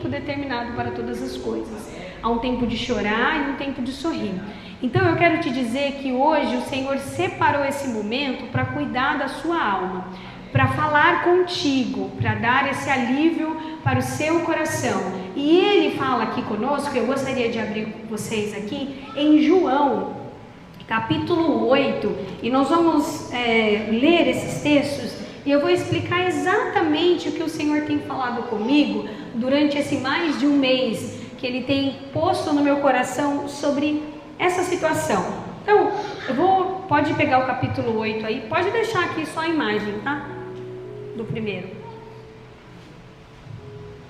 tempo determinado para todas as coisas. Há um tempo de chorar e um tempo de sorrir. Então eu quero te dizer que hoje o Senhor separou esse momento para cuidar da sua alma, para falar contigo, para dar esse alívio para o seu coração. E Ele fala aqui conosco, eu gostaria de abrir com vocês aqui, em João, capítulo 8, e nós vamos ler esses textos, e eu vou explicar exatamente o que o Senhor tem falado comigo durante esse mais de um mês, que Ele tem posto no meu coração sobre essa situação. Então, pode pegar o capítulo 8 aí, pode deixar aqui só a imagem, tá? Do primeiro.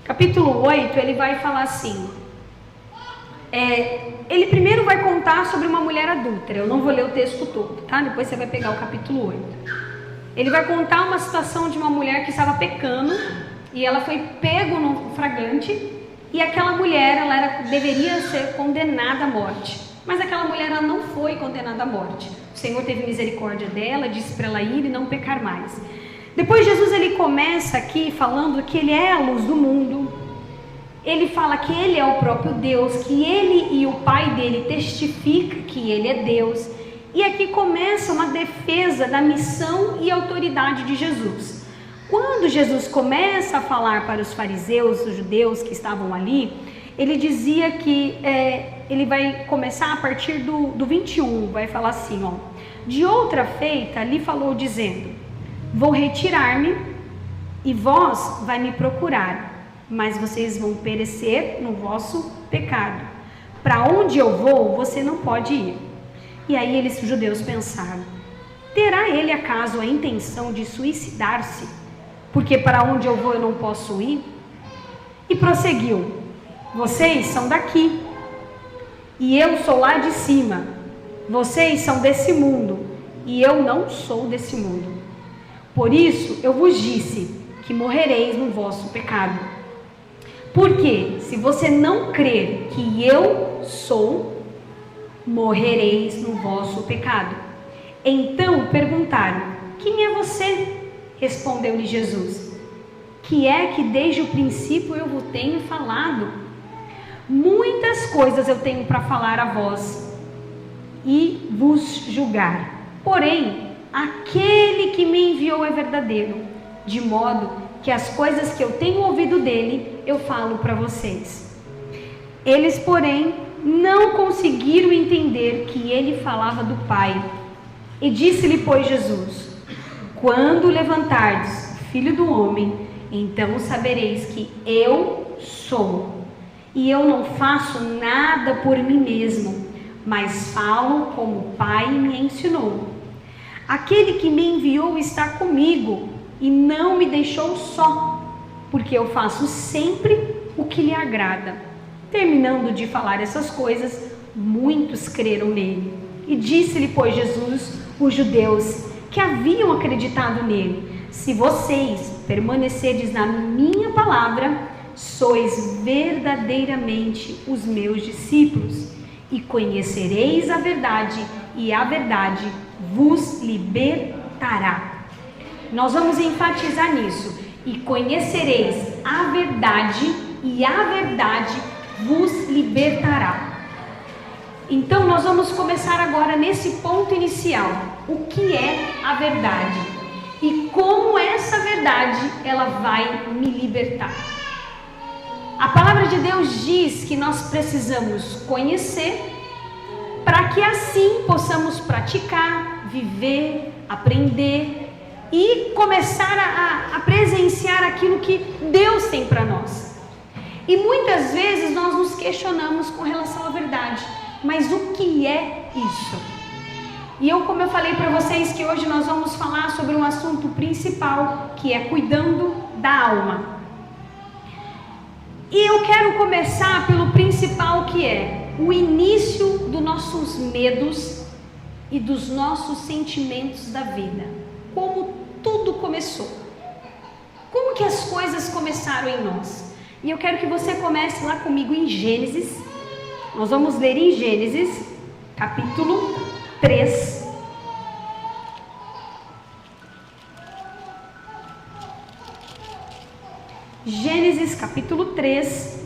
Capítulo 8, ele vai falar assim, ele primeiro vai contar sobre uma mulher adúltera, eu não vou ler o texto todo, tá? Depois você vai pegar o capítulo 8. Ele vai contar uma situação de uma mulher que estava pecando, e ela foi pego no flagrante, e aquela mulher, deveria ser condenada à morte, mas aquela mulher ela não foi condenada à morte. O Senhor teve misericórdia dela, disse para ela ir e não pecar mais. Depois Jesus ele começa aqui falando que ele é a luz do mundo. Ele fala que ele é o próprio Deus, que ele e o Pai dele testificam que ele é Deus. E aqui começa uma defesa da missão e autoridade de Jesus. Quando Jesus começa a falar para os fariseus, os judeus que estavam ali, ele dizia que ele vai começar a partir do 21, vai falar assim, ó. De outra feita, lhe falou dizendo: vou retirar-me e vós vai me procurar, mas vocês vão perecer no vosso pecado. Para onde eu vou, você não pode ir. E aí os judeus pensaram: terá ele acaso a intenção de suicidar-se? Porque para onde eu vou eu não posso ir? E prosseguiu: vocês são daqui, e eu sou lá de cima. Vocês são desse mundo, e eu não sou desse mundo. Por isso eu vos disse que morrereis no vosso pecado. Porque se você não crer que eu sou, morrereis no vosso pecado. Então perguntaram: quem é você? Respondeu-lhe Jesus: que é que desde o princípio eu vos tenho falado? Muitas coisas eu tenho para falar a vós e vos julgar. Porém, aquele que me enviou é verdadeiro, de modo que as coisas que eu tenho ouvido dele, eu falo para vocês. Eles, porém, não conseguiram entender que ele falava do Pai. E disse-lhe, pois, Jesus: quando levantardes o Filho do Homem, então sabereis que eu sou. E eu não faço nada por mim mesmo, mas falo como o Pai me ensinou. Aquele que me enviou está comigo e não me deixou só, porque eu faço sempre o que lhe agrada. Terminando de falar essas coisas, muitos creram nele. E disse-lhe, pois, Jesus, os judeus que haviam acreditado nele: se vocês permanecerdes na minha palavra, sois verdadeiramente os meus discípulos, e conhecereis a verdade, e a verdade vos libertará. Nós vamos enfatizar nisso. E conhecereis a verdade, e a verdade vos libertará. Então nós vamos começar agora nesse ponto inicial. O que é a verdade? E como essa verdade ela vai me libertar? A palavra de Deus diz que nós precisamos conhecer para que assim possamos praticar, viver, aprender e começar a presenciar aquilo que Deus tem para nós. E muitas vezes nós nos questionamos com relação à verdade. Mas o que é isso? E como eu falei para vocês, que hoje nós vamos falar sobre um assunto principal, que é cuidando da alma. E eu quero começar pelo principal, que é o início dos nossos medos e dos nossos sentimentos da vida. Como tudo começou. Como que as coisas começaram em nós? E eu quero que você comece lá comigo em Gênesis. Nós vamos ler em Gênesis, capítulo 3. Gênesis, capítulo 3.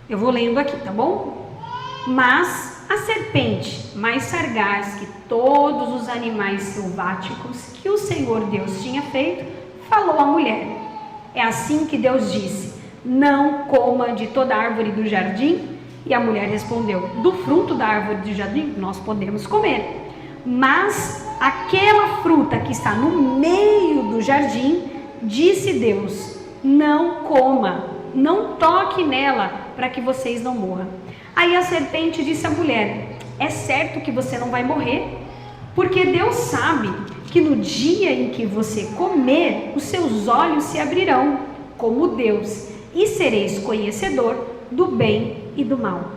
Eu vou lendo aqui, tá bom? Mas a serpente, mais sagaz que todos os animais selváticos que o Senhor Deus tinha feito, falou à mulher. É assim que Deus disse: não coma de toda árvore do jardim. E a mulher respondeu: do fruto da árvore do jardim nós podemos comer, mas aquela fruta que está no meio do jardim, disse Deus: não coma, não toque nela, para que vocês não morram. Aí a serpente disse à mulher: é certo que você não vai morrer, porque Deus sabe que no dia em que você comer, os seus olhos se abrirão como Deus, e sereis conhecedor do bem e do mal.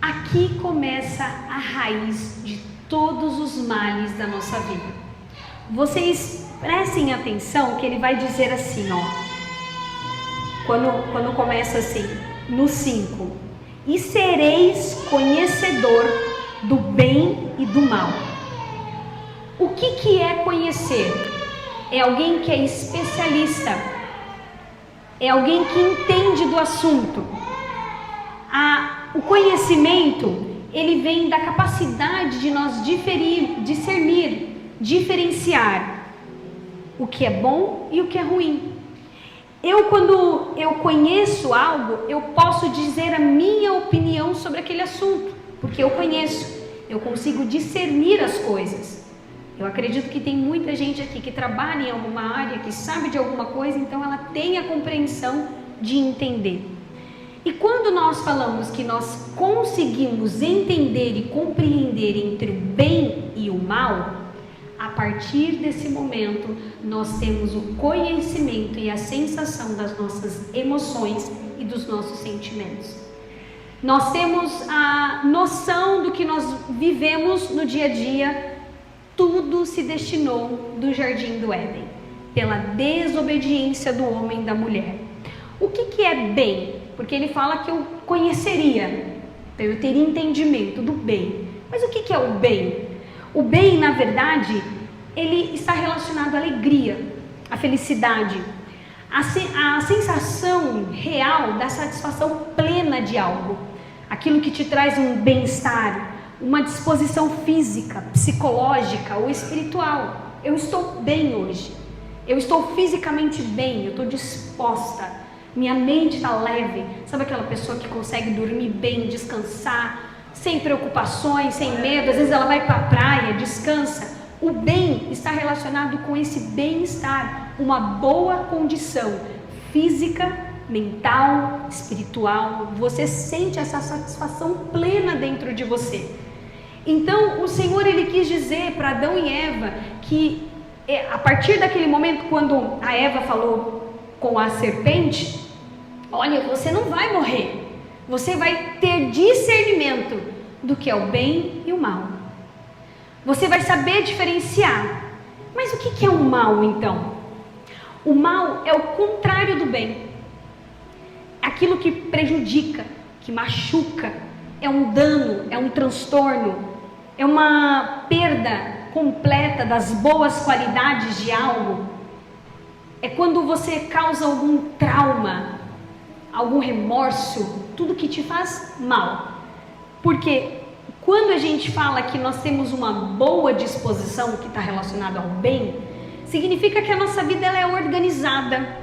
Aqui começa a raiz de todos os males da nossa vida. Vocês prestem atenção que ele vai dizer assim, ó, quando começa assim, no 5: e sereis conhecedor do bem e do mal. O que é conhecer? É alguém que é especialista, é alguém que entende do assunto. O conhecimento, ele vem da capacidade de nós discernir, diferenciar o que é bom e o que é ruim. Quando eu conheço algo, eu posso dizer a minha opinião sobre aquele assunto, porque eu conheço, eu consigo discernir as coisas. Eu acredito que tem muita gente aqui que trabalha em alguma área, que sabe de alguma coisa, então ela tem a compreensão de entender. E quando nós falamos que nós conseguimos entender e compreender entre o bem e o mal, a partir desse momento nós temos o conhecimento e a sensação das nossas emoções e dos nossos sentimentos. Nós temos a noção do que nós vivemos no dia a dia. Tudo se destinou do jardim do Éden, pela desobediência do homem e da mulher. O que é bem? Porque ele fala que eu conheceria, eu teria entendimento do bem. Mas o que é o bem? O bem, na verdade, ele está relacionado à alegria, à felicidade, à sensação real da satisfação plena de algo, aquilo que te traz um bem-estar, uma disposição física, psicológica ou espiritual. Eu estou bem hoje, eu estou fisicamente bem, eu estou disposta, minha mente está leve. Sabe aquela pessoa que consegue dormir bem, descansar, sem preocupações, sem medo? Às vezes ela vai para a praia, descansa. O bem está relacionado com esse bem-estar, uma boa condição física, mental, espiritual. Você sente essa satisfação plena dentro de você. Então o Senhor, ele quis dizer para Adão e Eva que a partir daquele momento, quando a Eva falou com a serpente: olha, você não vai morrer, você vai ter discernimento do que é o bem e o mal, você vai saber diferenciar. Mas o que é o mal então? O mal é o contrário do bem, aquilo que prejudica, que machuca, é um dano, é um transtorno, é uma perda completa das boas qualidades de algo. É quando você causa algum trauma, algum remorso, tudo que te faz mal. Porque quando a gente fala que nós temos uma boa disposição, que está relacionada ao bem, significa que a nossa vida ela é organizada,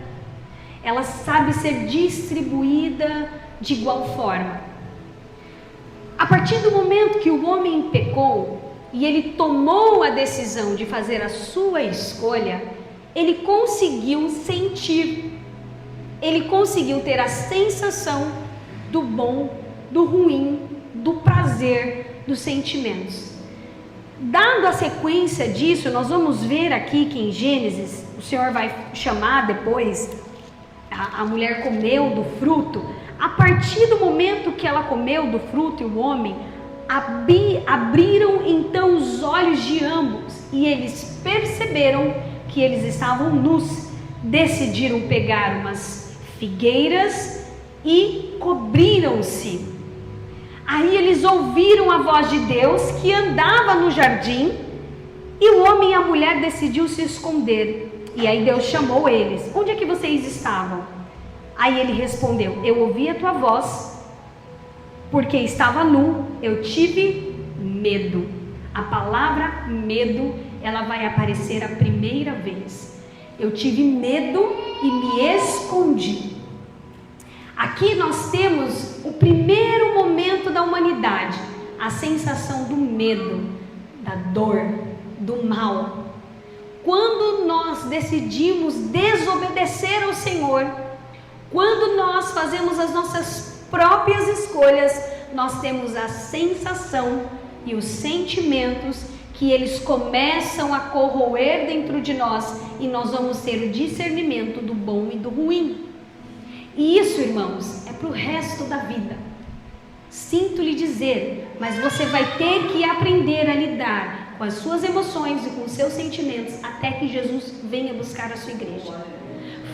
ela sabe ser distribuída de igual forma. A partir do momento que o homem pecou e ele tomou a decisão de fazer a sua escolha, ele conseguiu sentir, ele conseguiu ter a sensação do bom, do ruim, do prazer, dos sentimentos. Dando a sequência disso, nós vamos ver aqui que em Gênesis, o Senhor vai chamar depois, a mulher comeu do fruto. A partir do momento que ela comeu do fruto e o homem, abriram então os olhos de ambos e eles perceberam que eles estavam nus. Decidiram pegar umas figueiras e cobriram-se. Aí eles ouviram a voz de Deus que andava no jardim e o homem e a mulher decidiu se esconder. E aí Deus chamou eles: onde é que vocês estavam? Aí ele respondeu: eu ouvi a tua voz, porque estava nu, eu tive medo. A palavra medo, ela vai aparecer a primeira vez. Eu tive medo e me escondi. Aqui nós temos o primeiro momento da humanidade, a sensação do medo, da dor, do mal. Quando nós decidimos desobedecer ao Senhor, quando nós fazemos as nossas próprias escolhas, nós temos a sensação e os sentimentos que eles começam a corroer dentro de nós, e nós vamos ter o discernimento do bom e do ruim. E isso, irmãos, é para o resto da vida. Sinto lhe dizer, mas você vai ter que aprender a lidar com as suas emoções e com os seus sentimentos até que Jesus venha buscar a sua igreja.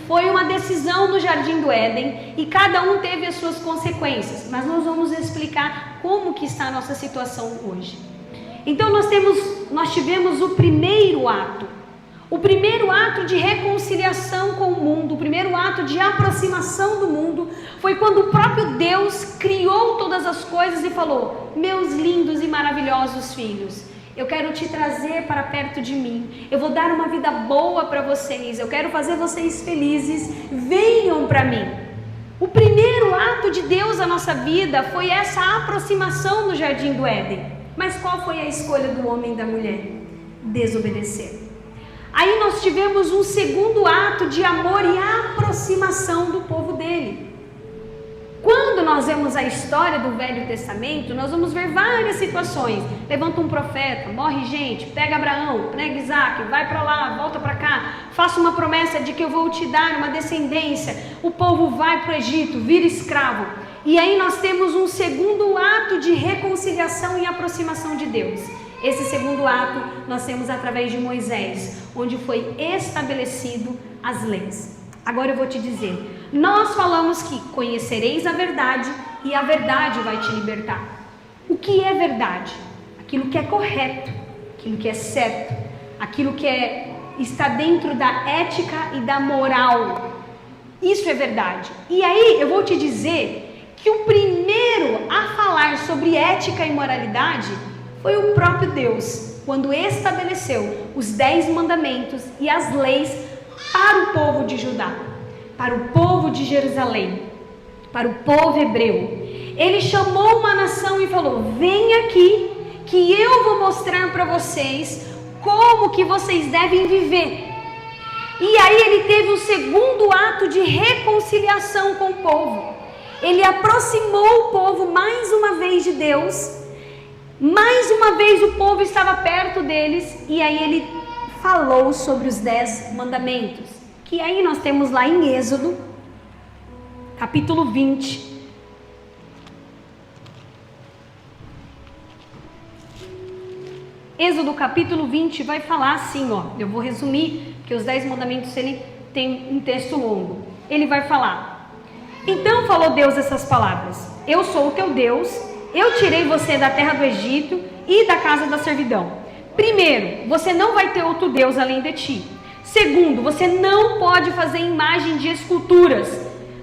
Foi uma decisão no Jardim do Éden e cada um teve as suas consequências, mas nós vamos explicar como que está a nossa situação hoje. Então nós tivemos o primeiro ato de reconciliação com o mundo, o primeiro ato de aproximação do mundo, foi quando o próprio Deus criou todas as coisas e falou: meus lindos e maravilhosos filhos, eu quero te trazer para perto de mim, eu vou dar uma vida boa para vocês, eu quero fazer vocês felizes, venham para mim. O primeiro ato de Deus na nossa vida foi essa aproximação no Jardim do Éden. Mas qual foi a escolha do homem e da mulher? Desobedecer. Aí nós tivemos um segundo ato de amor e aproximação do povo dele. Quando nós vemos a história do Velho Testamento, nós vamos ver várias situações. Levanta um profeta, morre gente, pega Abraão, pega Isaac, vai para lá, volta para cá, faça uma promessa de que eu vou te dar uma descendência. O povo vai para o Egito, vira escravo. E aí nós temos um segundo ato de reconciliação e aproximação de Deus. Esse segundo ato nós temos através de Moisés, onde foi estabelecido as leis. Agora eu vou te dizer, nós falamos que conhecereis a verdade e a verdade vai te libertar. O que é verdade? Aquilo que é correto, aquilo que é certo, aquilo que está dentro da ética e da moral. Isso é verdade. E aí eu vou te dizer que o primeiro a falar sobre ética e moralidade foi o próprio Deus, quando estabeleceu os 10 mandamentos e as leis para o povo de Judá, para o povo de Jerusalém, para o povo hebreu. Ele chamou uma nação e falou: vem aqui que eu vou mostrar para vocês como que vocês devem viver. E aí ele teve o segundo ato de reconciliação com o povo. Ele aproximou o povo mais uma vez de Deus. Mais uma vez o povo estava perto deles. E aí ele falou sobre os 10 mandamentos, que aí nós temos lá em Êxodo, capítulo 20. Êxodo capítulo 20 vai falar assim, ó. Eu vou resumir, porque os 10 mandamentos ele tem um texto longo. Ele vai falar: então falou Deus essas palavras: eu sou o teu Deus, eu tirei você da terra do Egito e da casa da servidão. Primeiro, você não vai ter outro Deus além de ti. Segundo, você não pode fazer imagem de esculturas,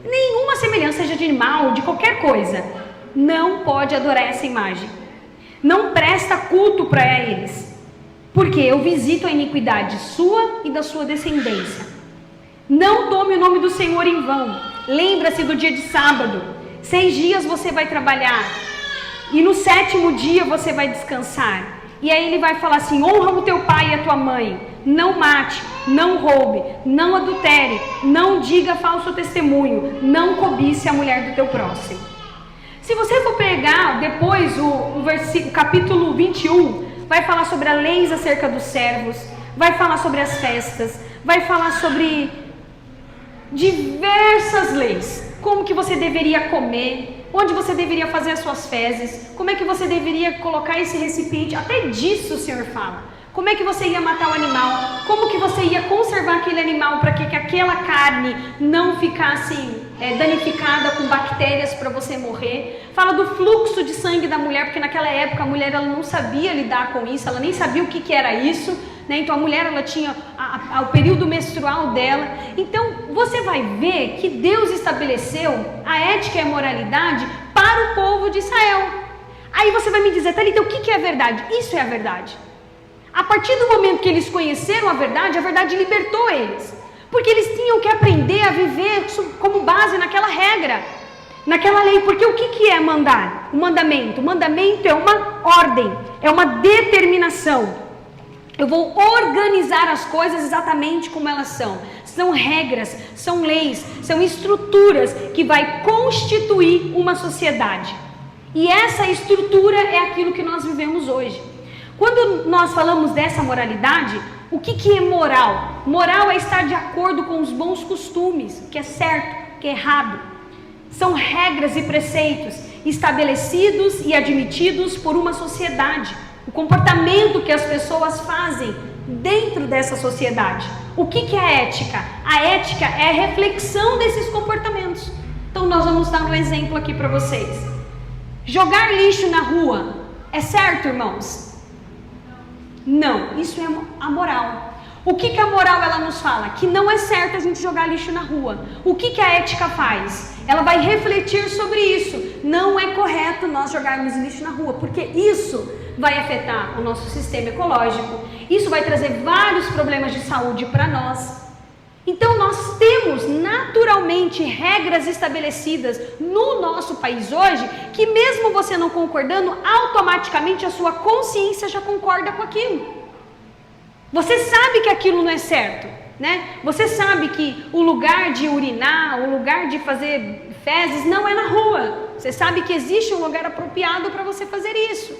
nenhuma semelhança, seja de animal, de qualquer coisa. Não pode adorar essa imagem. Não presta culto para eles, porque eu visito a iniquidade sua e da sua descendência. Não tome o nome do Senhor em vão. Lembra-se do dia de sábado. 6 dias você vai trabalhar e no 7º dia você vai descansar. E aí ele vai falar assim: honra o teu pai e a tua mãe, não mate, não roube, não adultere, não diga falso testemunho, não cobice a mulher do teu próximo. Se você for pegar depois o capítulo 21, vai falar sobre as leis acerca dos servos, vai falar sobre as festas, vai falar sobre diversas leis. Como que você deveria comer, onde você deveria fazer as suas fezes, como é que você deveria colocar esse recipiente, até disso o Senhor fala. Como é que você ia matar o animal, como que você ia conservar aquele animal para que aquela carne não ficasse danificada com bactérias para você morrer. Fala do fluxo de sangue da mulher, porque naquela época a mulher ela não sabia lidar com isso, ela nem sabia o que era isso, né? Então a mulher ela tinha ao período menstrual dela. Então você vai ver que Deus estabeleceu a ética e a moralidade para o povo de Israel. Aí você vai me dizer, Thalita, o que é a verdade? Isso é a verdade. A partir do momento que eles conheceram a verdade libertou eles. Porque eles tinham que aprender a viver como base naquela regra, naquela lei. Porque o que é mandar? O mandamento. O mandamento é uma ordem, é uma determinação. Eu vou organizar as coisas exatamente como elas são. São regras, são leis, são estruturas que vai constituir uma sociedade. E essa estrutura é aquilo que nós vivemos hoje. Quando nós falamos dessa moralidade, o que é moral? Moral é estar de acordo com os bons costumes, o que é certo, o que é errado. São regras e preceitos estabelecidos e admitidos por uma sociedade. O comportamento que as pessoas fazem dentro dessa sociedade. O que é a ética? A ética é a reflexão desses comportamentos. Então nós vamos dar um exemplo aqui para vocês. Jogar lixo na rua é certo, irmãos? Não, isso é a moral. O que a moral ela nos fala? Que não é certo a gente jogar lixo na rua. O que a ética faz? Ela vai refletir sobre isso. Não é correto nós jogarmos lixo na rua, porque isso vai afetar o nosso sistema ecológico. Isso vai trazer vários problemas de saúde para nós. Então nós temos naturalmente regras estabelecidas no nosso país hoje, que mesmo você não concordando, automaticamente a sua consciência já concorda com aquilo. Você sabe que aquilo não é certo, né? Você sabe que o lugar de urinar, o lugar de fazer fezes não é na rua. Você sabe que existe um lugar apropriado para você fazer isso.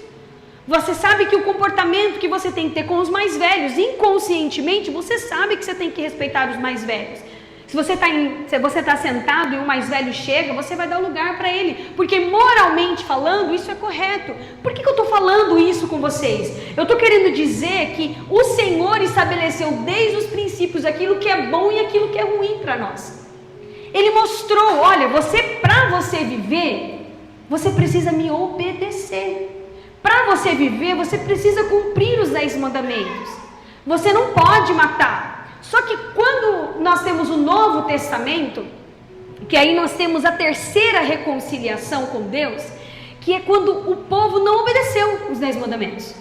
Você sabe que o comportamento que você tem que ter com os mais velhos, inconscientemente, você sabe que você tem que respeitar os mais velhos. Se você está sentado e o mais velho chega, você vai dar lugar para ele, porque moralmente falando, isso é correto. Por que eu estou falando isso com vocês? Eu estou querendo dizer que o Senhor estabeleceu desde os princípios aquilo que é bom e aquilo que é ruim para nós. Ele mostrou, olha, para você viver, você precisa me obedecer. Para você viver, você precisa cumprir os 10 mandamentos. Você não pode matar. Só que quando nós temos o Novo Testamento, que aí nós temos a terceira reconciliação com Deus, que é quando o povo não obedeceu os 10 mandamentos.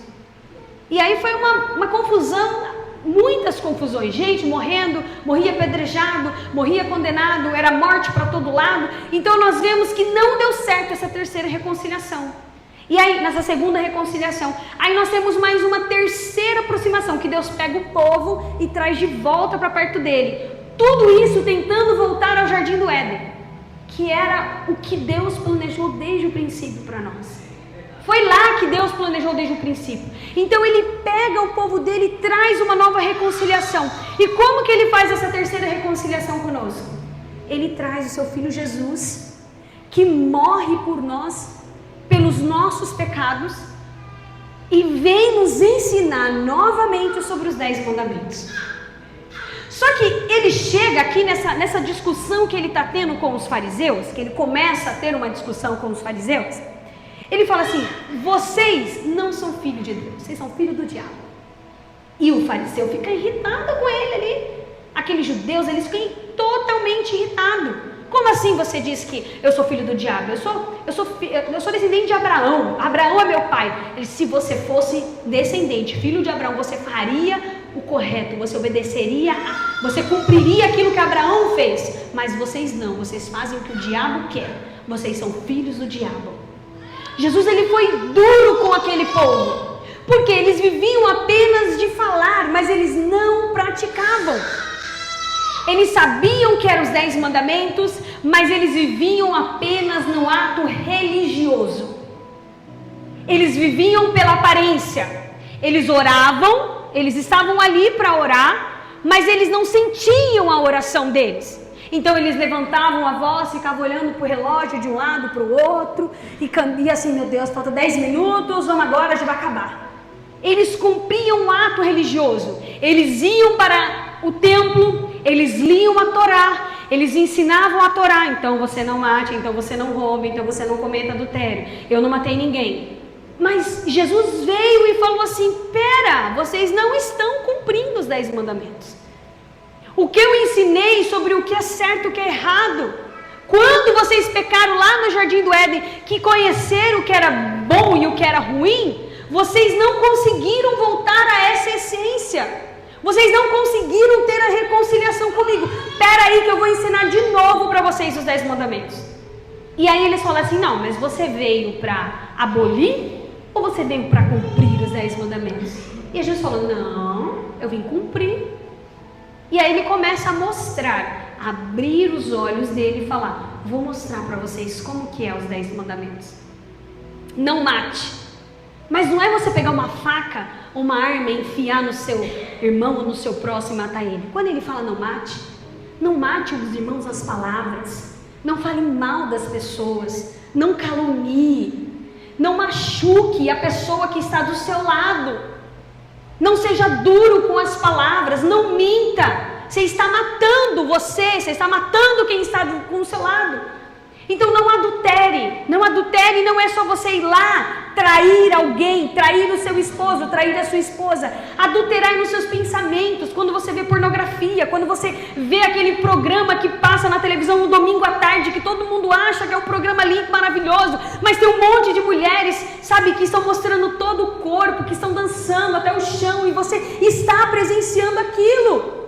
E aí foi uma confusão, muitas confusões. Gente morrendo, morria apedrejado, morria condenado, era morte para todo lado. Então nós vemos que não deu certo essa terceira reconciliação. E aí, nessa segunda reconciliação, aí nós temos mais uma terceira aproximação, que Deus pega o povo e traz de volta para perto dele. Tudo isso tentando voltar ao Jardim do Éden, que era o que Deus planejou desde o princípio para nós. Foi lá que Deus planejou desde o princípio. Então ele pega o povo dele e traz uma nova reconciliação. E como que ele faz essa terceira reconciliação conosco? Ele traz o seu Filho Jesus, que morre por nós, pelos nossos pecados, e vem nos ensinar novamente sobre os 10 mandamentos. Só que ele chega aqui nessa discussão que ele está tendo com os fariseus, que ele começa a ter uma discussão com os fariseus. Ele fala assim: vocês não são filhos de Deus, vocês são filhos do diabo. E o fariseu fica irritado com ele ali. Aqueles judeus, eles ficam totalmente irritados. Como assim você diz que eu sou filho do diabo? Eu sou descendente de Abraão. Abraão é meu pai. Ele, se você fosse descendente, filho de Abraão, você faria o correto, você obedeceria, você cumpriria aquilo que Abraão fez. Mas vocês não, vocês fazem o que o diabo quer. Vocês são filhos do diabo. Jesus, ele foi duro com aquele povo, porque eles viviam apenas de falar, mas eles não praticavam. Eles sabiam que eram os 10 mandamentos, mas eles viviam apenas no ato religioso. Eles viviam pela aparência. Eles oravam, eles estavam ali para orar, mas eles não sentiam a oração deles. Então eles levantavam a voz, ficavam olhando para o relógio de um lado para o outro, e assim, meu Deus, falta 10 minutos, vamos agora, já vai acabar. Eles cumpriam o ato religioso. Eles iam para o templo, eles liam a Torá, eles ensinavam a Torá. Então você não mate, então você não roube, então você não cometa adultério. Eu não matei ninguém. Mas Jesus veio e falou assim: pera, vocês não estão cumprindo os 10 mandamentos. O que eu ensinei sobre o que é certo e o que é errado. Quando vocês pecaram lá no Jardim do Éden, que conheceram o que era bom e o que era ruim, vocês não conseguiram voltar a essa essência. Vocês não conseguiram ter a reconciliação comigo. Espera aí que eu vou ensinar de novo para vocês os 10 mandamentos. E aí eles falam assim, não, mas você veio para abolir ou você veio para cumprir os 10 mandamentos? E a gente fala, não, eu vim cumprir. E aí ele começa a mostrar, a abrir os olhos dele e falar, vou mostrar para vocês como que é os 10 mandamentos. Não mate. Mas não é você pegar uma faca, uma arma e enfiar no seu irmão ou no seu próximo e matar ele. Quando ele fala não mate os irmãos às palavras. Não fale mal das pessoas, não calunie, não machuque a pessoa que está do seu lado. Não seja duro com as palavras, não minta. Você está matando você está matando quem está com o seu lado. Então não adultere não é só você ir lá, trair alguém, trair o seu esposo, trair a sua esposa, adulterar nos seus pensamentos, quando você vê pornografia, quando você vê aquele programa que passa na televisão no domingo à tarde, que todo mundo acha que é um programa lindo, maravilhoso, mas tem um monte de mulheres, sabe, que estão mostrando todo o corpo, que estão dançando até o chão, e você está presenciando aquilo.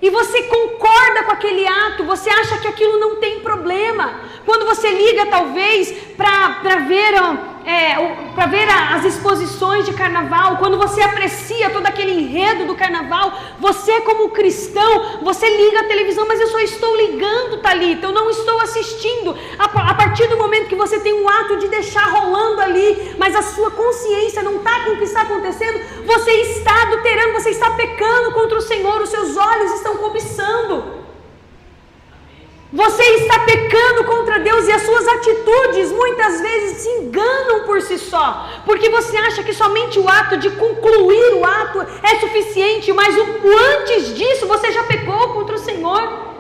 E você concorda com aquele ato, você acha que aquilo não tem problema. Quando você liga talvez para ver as exposições de carnaval, quando você aprecia todo aquele enredo do carnaval, você como cristão, você liga a televisão, mas eu só estou ligando, Thalita, eu não estou assistindo. A partir do momento que você tem um ato de deixar rolando ali, mas a sua consciência não está com o que está acontecendo, você está adulterando, você está pecando contra o Senhor, os seus olhos estão cobiçando. Você está pecando contra Deus e as suas atitudes muitas vezes se enganam por si só, porque você acha que somente o ato de concluir o ato é suficiente, mas antes disso você já pecou contra o Senhor.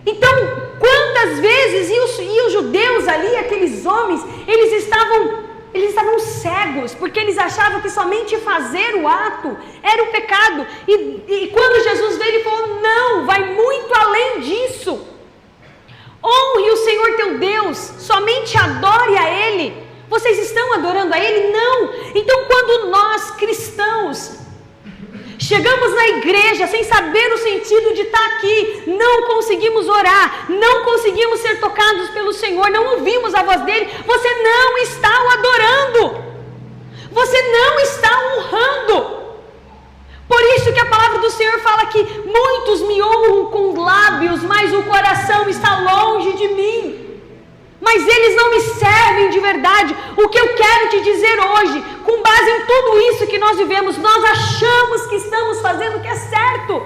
Então, quantas vezes, e os judeus ali, aqueles homens, eles estavam cegos, porque eles achavam que somente fazer o ato era o pecado, e quando Jesus veio, ele falou, não, vai muito além disso. Honre o Senhor teu Deus, somente adore a Ele. Vocês estão adorando a Ele? Não. Então quando nós cristãos chegamos na igreja sem saber o sentido de estar aqui, não conseguimos orar, não conseguimos ser tocados pelo Senhor, não ouvimos a voz dEle, você não está o adorando, você não está honrando. Por isso que a palavra do Senhor fala que muitos me honram com lábios, mas o coração está longe de mim. Mas eles não me servem de verdade. O que eu quero te dizer hoje, com base em tudo isso que nós vivemos, nós achamos que estamos fazendo o que é certo.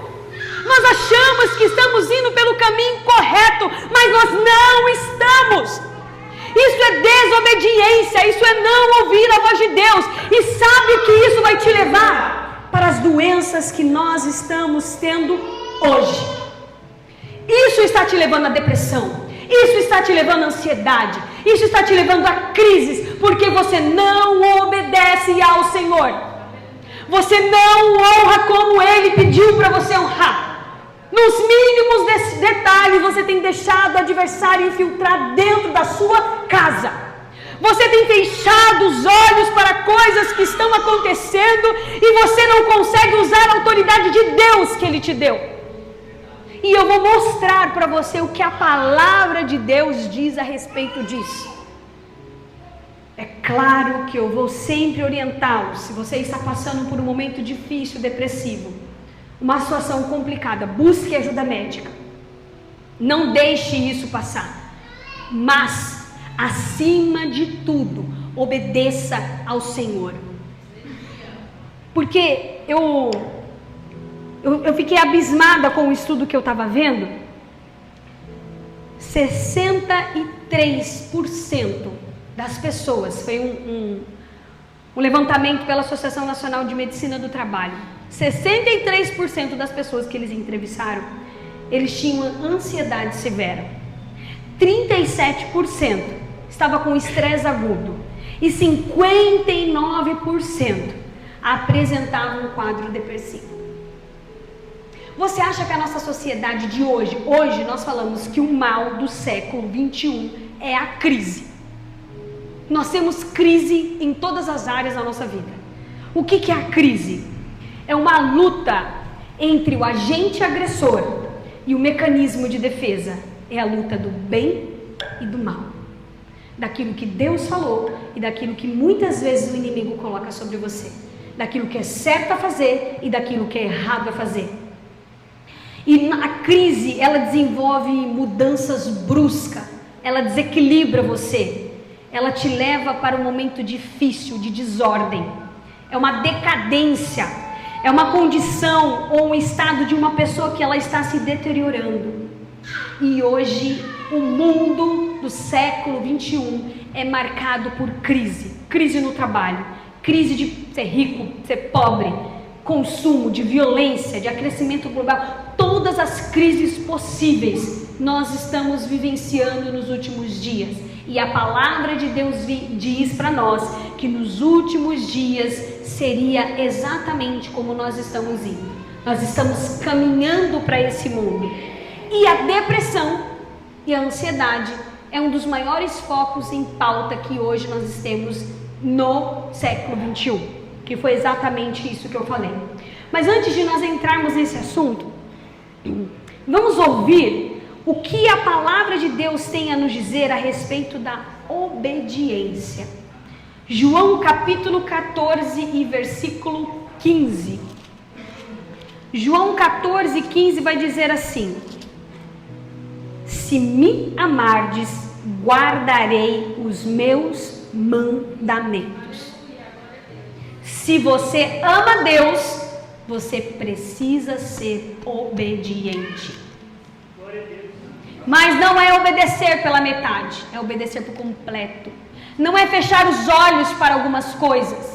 Nós achamos que estamos indo pelo caminho correto, mas nós não estamos. Isso é desobediência, isso é não ouvir a voz de Deus. E sabe o que isso vai te levar? Para as doenças que nós estamos tendo hoje. Isso está te levando à depressão. Isso está te levando à ansiedade. Isso está te levando a crises, porque você não obedece ao Senhor. Você não honra como Ele pediu para você honrar. Nos mínimos detalhes, você tem deixado o adversário infiltrar dentro da sua casa. Você tem fechado os olhos para coisas que estão acontecendo e você não consegue usar a autoridade de Deus que Ele te deu. E eu vou mostrar para você o que a palavra de Deus diz a respeito disso. É claro que eu vou sempre orientá-lo. Se você está passando por um momento difícil, depressivo, uma situação complicada, busque ajuda médica. Não deixe isso passar. Mas, acima de tudo, obedeça ao Senhor. Porque eu fiquei abismada com o estudo que eu estava vendo. 63% das pessoas, foi um levantamento pela Associação Nacional de Medicina do Trabalho, 63% das pessoas que eles entrevistaram, eles tinham ansiedade severa. 37% estava com estresse agudo e 59% apresentavam um quadro depressivo. Você acha que a nossa sociedade de hoje nós falamos que o mal do século 21 é a crise. Nós temos crise em todas as áreas da nossa vida. O que é a crise? É uma luta entre o agente agressor e o mecanismo de defesa. É a luta do bem e do mal. Daquilo que Deus falou e daquilo que muitas vezes o inimigo coloca sobre você. Daquilo que é certo a fazer e daquilo que é errado a fazer. E a crise, ela desenvolve mudanças bruscas, ela desequilibra você, ela te leva para um momento difícil, de desordem, é uma decadência, é uma condição ou um estado de uma pessoa que ela está se deteriorando. E hoje, o mundo do século 21 é marcado por crise, crise no trabalho, crise de ser rico, ser pobre, consumo, de violência, de aquecimento global, todas as crises possíveis nós estamos vivenciando nos últimos dias. E a palavra de Deus diz para nós que nos últimos dias seria exatamente como nós estamos indo. Nós estamos caminhando para esse mundo. E a depressão e a ansiedade é um dos maiores focos em pauta que hoje nós temos no século 21, que foi exatamente isso que eu falei. Mas antes de nós entrarmos nesse assunto, vamos ouvir o que a palavra de Deus tem a nos dizer a respeito da obediência. João capítulo 14 e versículo 15. João 14, 15 vai dizer assim: se me amardes, guardarei os meus mandamentos. Se você ama Deus, você precisa ser obediente. Mas não é obedecer pela metade, é obedecer por completo. Não é fechar os olhos para algumas coisas.